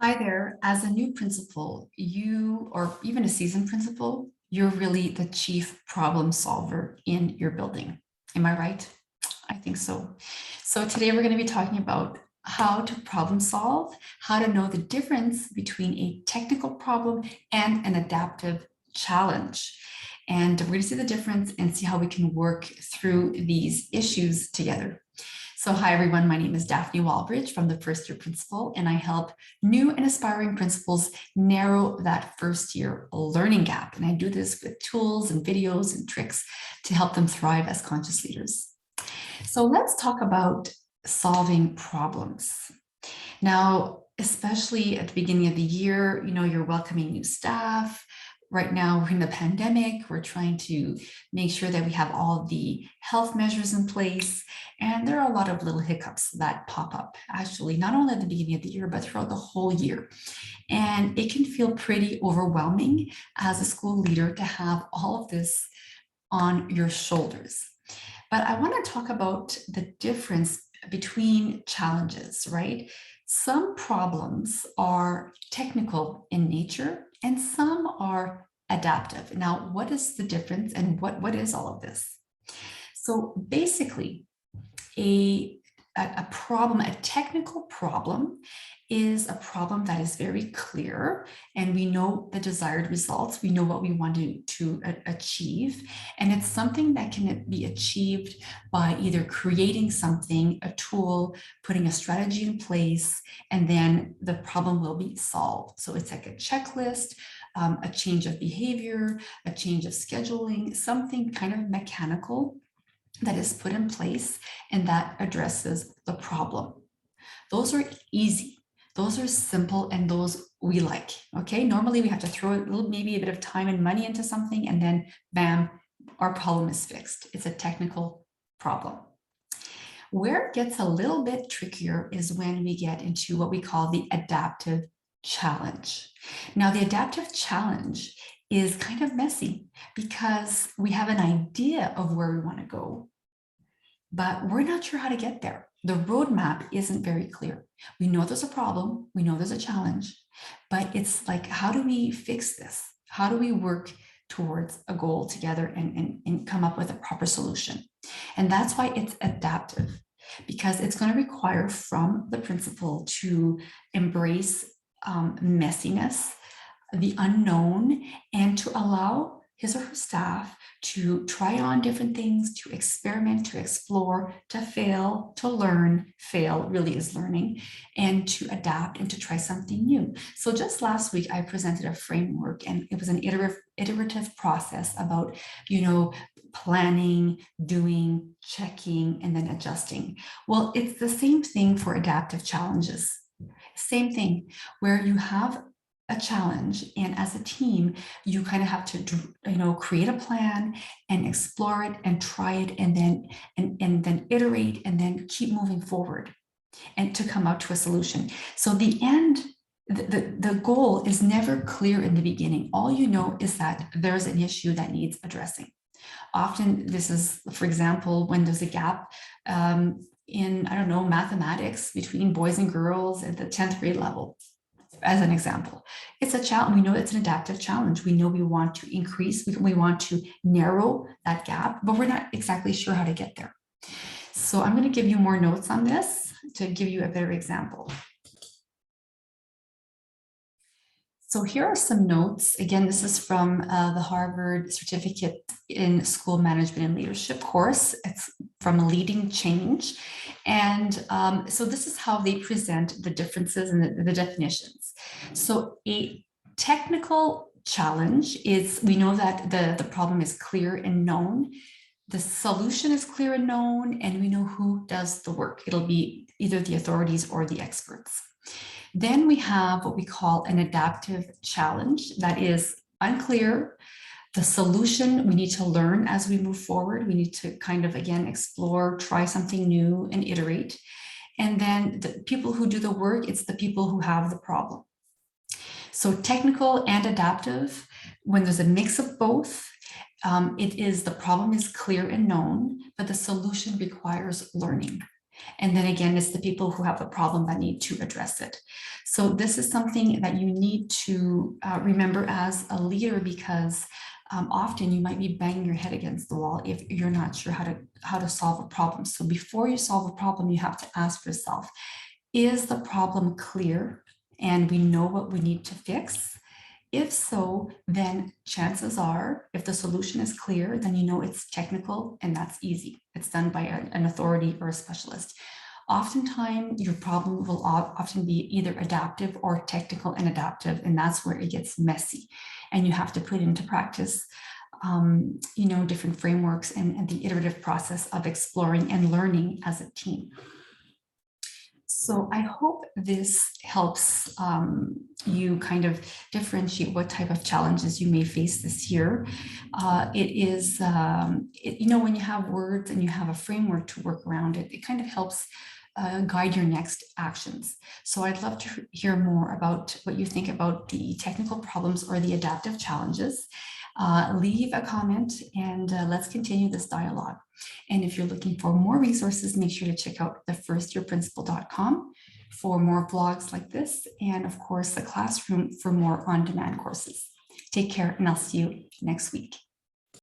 Hi there. As a new principal, or even a seasoned principal, you're really the chief problem solver in your building. Am I right? I think so. So today we're going to be talking about how to problem solve, how to know the difference between a technical problem and an adaptive challenge. And we're going to see the difference and see how we can work through these issues together. So hi everyone, my name is Daphne Walbridge from the First Year Principal, and I help new and aspiring principals narrow that first year learning gap. And I do this with tools and videos and tricks to help them thrive as conscious leaders. So let's talk about solving problems. Now, especially at the beginning of the year, you're welcoming new staff. Right now, we're in the pandemic. We're trying to make sure that we have all the health measures in place. And there are a lot of little hiccups that pop up, actually, not only at the beginning of the year, but throughout the whole year. And it can feel pretty overwhelming as a school leader to have all of this on your shoulders. But I want to talk about the difference between challenges, right? Some problems are technical in nature and some are adaptive. Now, what is the difference and what is all of this? So basically, a problem, a technical problem is a problem that is very clear and we know the desired results. We know what we want to achieve. And it's something that can be achieved by either creating something, a tool, putting a strategy in place, and then the problem will be solved. So it's like a checklist, a change of behavior, a change of scheduling, something kind of mechanical that is put in place and that addresses the problem. Those are easy. Those are simple and those we like, okay? Normally we have to throw maybe a bit of time and money into something and then bam, our problem is fixed. It's a technical problem. Where it gets a little bit trickier is when we get into what we call the adaptive challenge. Now, the adaptive challenge is kind of messy because we have an idea of where we want to go, but we're not sure how to get there. The roadmap isn't very clear. We know there's a problem, we know there's a challenge, but it's like, how do we fix this? How do we work towards a goal together and come up with a proper solution? And that's why it's adaptive, because it's going to require from the principal to embrace messiness, the unknown, and to allow his or her staff to try on different things, to experiment, to explore, to fail, to learn. Fail really is learning, and to adapt and to try something new. So just last week, I presented a framework, and it was an iterative process about, planning, doing, checking, and then adjusting. Well, it's the same thing for adaptive challenges. Same thing, where you have a challenge, and as a team you kind of have to create a plan and explore it and try it and then iterate and then keep moving forward and to come out to a solution. So the goal is never clear in the beginning. All you know is that there's an issue that needs addressing. Often this is, for example, when there's a gap in, I don't know, mathematics between boys and girls at the 10th grade level. As an example, it's a challenge. We know it's an adaptive challenge. We know we want to increase, we want to narrow that gap, but we're not exactly sure how to get there. So I'm going to give you more notes on this to give you a better example. So here are some notes. Again, this is from the Harvard Certificate in School Management and Leadership course. It's from Leading Change. And so this is how they present the differences and the definitions. So a technical challenge is, we know that the problem is clear and known. The solution is clear and known, and we know who does the work. It'll be either the authorities or the experts. Then we have what we call an adaptive challenge that is unclear. The solution we need to learn as we move forward. We need to kind of, again, explore, try something new and iterate. And then the people who do the work, it's the people who have the problem. So technical and adaptive, when there's a mix of both, it is the problem is clear and known, but the solution requires learning. And then again, it's the people who have a problem that need to address it. So this is something that you need to remember as a leader, because often you might be banging your head against the wall if you're not sure how to solve a problem. So before you solve a problem, you have to ask yourself, is the problem clear and we know what we need to fix? If so, then chances are, if the solution is clear, then you know it's technical and that's easy. It's done by an authority or a specialist. Oftentimes, your problem will often be either adaptive or technical and adaptive, and that's where it gets messy. And you have to put into practice, different frameworks and the iterative process of exploring and learning as a team. So I hope this helps you kind of differentiate what type of challenges you may face this year. It is, when you have words and you have a framework to work around it, it kind of helps guide your next actions. So I'd love to hear more about what you think about the technical problems or the adaptive challenges. Leave a comment and let's continue this dialogue. And if you're looking for more resources, make sure to check out thefirstyearprincipal.com for more blogs like this, and of course the classroom for more on-demand courses. Take care, and I'll see you next week.